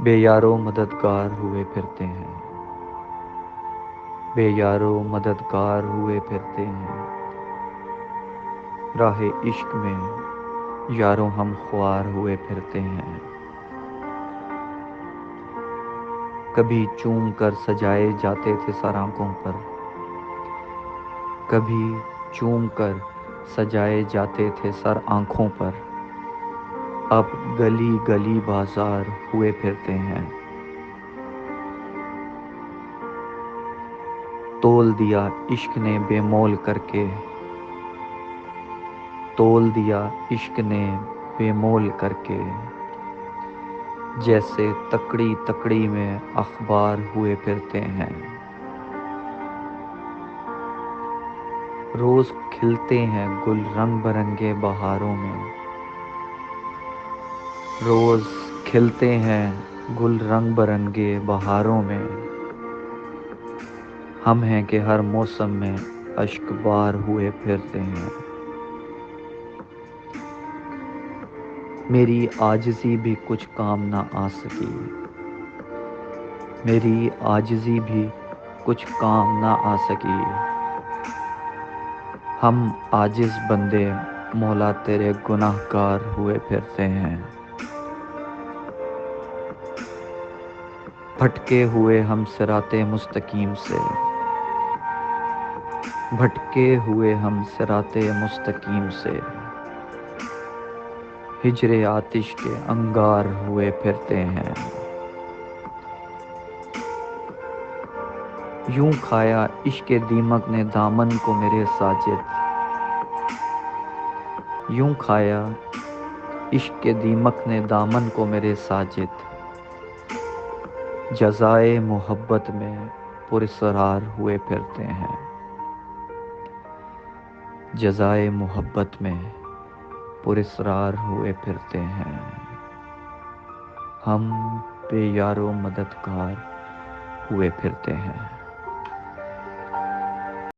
بے یارو مددگار ہوئے پھرتے ہیں، بے یارو مددگار ہوئے پھرتے ہیں، راہ عشق میں یاروں ہم خوار ہوئے پھرتے ہیں۔ کبھی چوم کر سجائے جاتے تھے سر آنکھوں پر، کبھی چوم کر سجائے جاتے تھے سر آنکھوں پر، اب گلی گلی بازار ہوئے پھرتے ہیں۔ تول دیا عشق نے بے مول کر کے، تول دیا عشق نے بے مول کر کے، جیسے تکڑی تکڑی میں اخبار ہوئے پھرتے ہیں۔ روز کھلتے ہیں گل رنگ برنگے بہاروں میں، روز کھلتے ہیں گل رنگ برنگے بہاروں میں، ہم ہیں کہ ہر موسم میں اشک بار ہوئے پھرتے ہیں۔ میری عاجزی بھی کچھ کام نہ آ سکی، میری عاجزی بھی کچھ کام نہ آ سکی، ہم عاجز بندے مولا تیرے گناہ گار ہوئے پھرتے ہیں۔ بھٹکے ہوئے ہم صراط مستقیم سے، بھٹکے ہوئے ہم صراط مستقیم سے، ہجر آتش کے انگار ہوئے پھرتے ہیں۔ یوں کھایا عشق دیمک نے دامن کو میرے ساجد، یوں کھایا عشق دیمک نے دامن کو میرے ساجد، جزائے محبت میں پراسرار ہوئے پھرتے ہیں۔ جزائے محبت میں پراسرار ہوئے پھرتے ہیں، ہم بے یارو مددگار ہوئے پھرتے ہیں۔